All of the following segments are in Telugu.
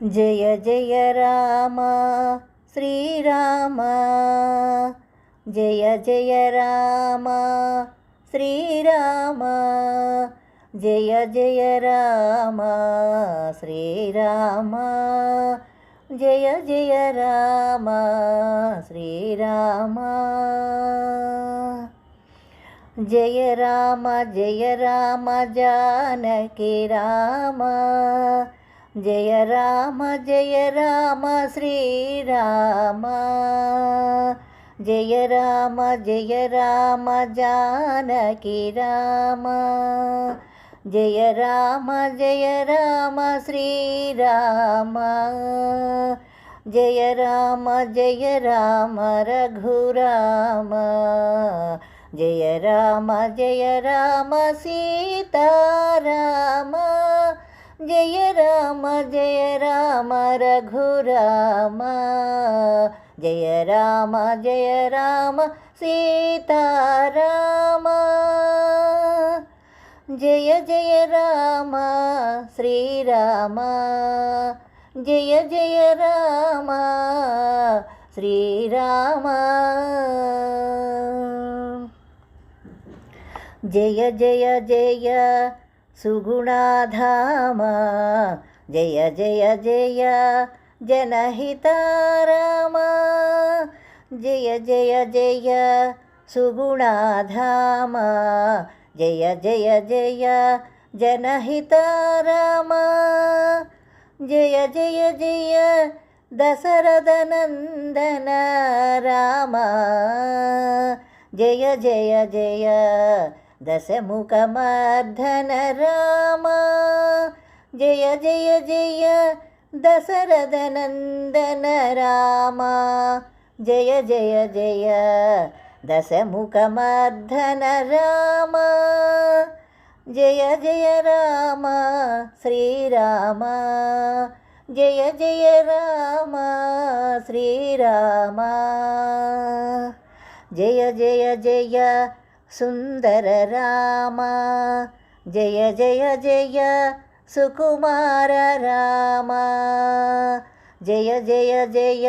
జయ జయ రామ శ్రీరామ జయ జయ రామ శ్రీరామ జయ జయ రామ శ్రీరామ జయ జయ రామ శ్రీరామ జయ రామ జానకి రామ జయ రామ శ్రీరామ జయ రామ జానకి రామ జయ రామ శ్రీరామ జయ రామ రఘురామ జయ రామ సీతారామ జయ రామ రఘురామ జయ రామ సీతారామ జయ జయ రామ శ్రీరామ జయ జయ రామ శ్రీరామ జయ జయ జయ సుగుణాధామ జయ జయ జయ జనహితారామ జయ జయ జయ సుగుణాధామ జయ జయ జయ జనహితారామ జయ జయ జయ దశరథనందన రామ జయ జయ జయ దశముఖమర్ధన రామ జయ జయ జయ దశరథనందన రామ జయ జయ జయ దశముఖమర్ధన రామ జయ జయ రామ శ్రీరామ జయ జయ రామ శ్రీరామ జయ జయ జయ సుందర రామ జయ జయ జయ సుకుమార రామ జయ జయ జయ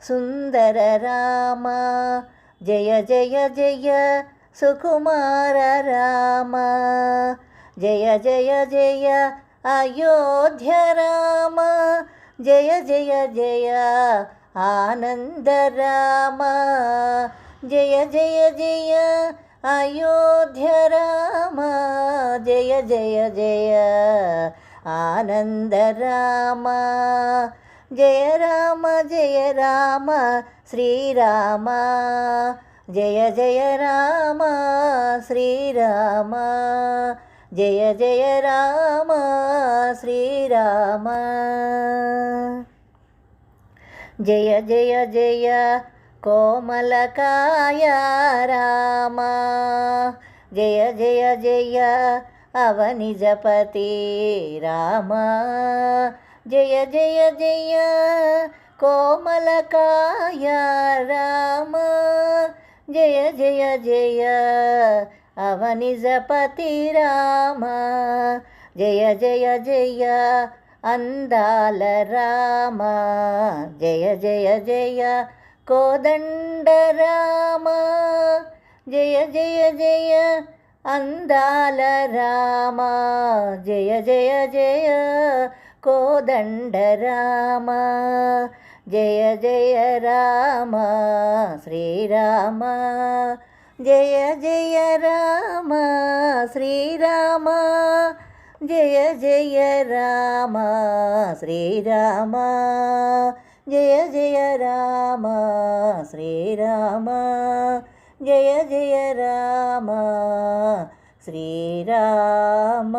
సుందర రామ జయ జయ జయ సుకుమార రామ జయ జయ జయ అయోధ్య రామ జయ జయ జయ ఆనంద రామ జయ జయ జయ అయోధ్య రామ జయ జయ జయ ఆనంద రామ జయ రామ శ్రీరామ జయ జయ రామ శ్రీరామ జయ జయ రామ శ్రీరామ జయ జయ జయ కోమలకాయ రామ జయ జయ జయ అవనిజపతి రామ జయ జయ జయ కోమలకాయ రామ జయ జయ జయ అవనిజపతి రామ జయ జయ జయ అందాల రామ జయ జయ జయ కోదండ రామ జయ జయ జయ అందాల రామ జయ జయ జయ కోదండ రామ జయ జయ రామ శ్రీరామ జయ జయ రామ శ్రీరామ జయ జయ రామ శ్రీరామ జయ జయ రామ శ్రీరామ జయ జయ రామ శ్రీరామ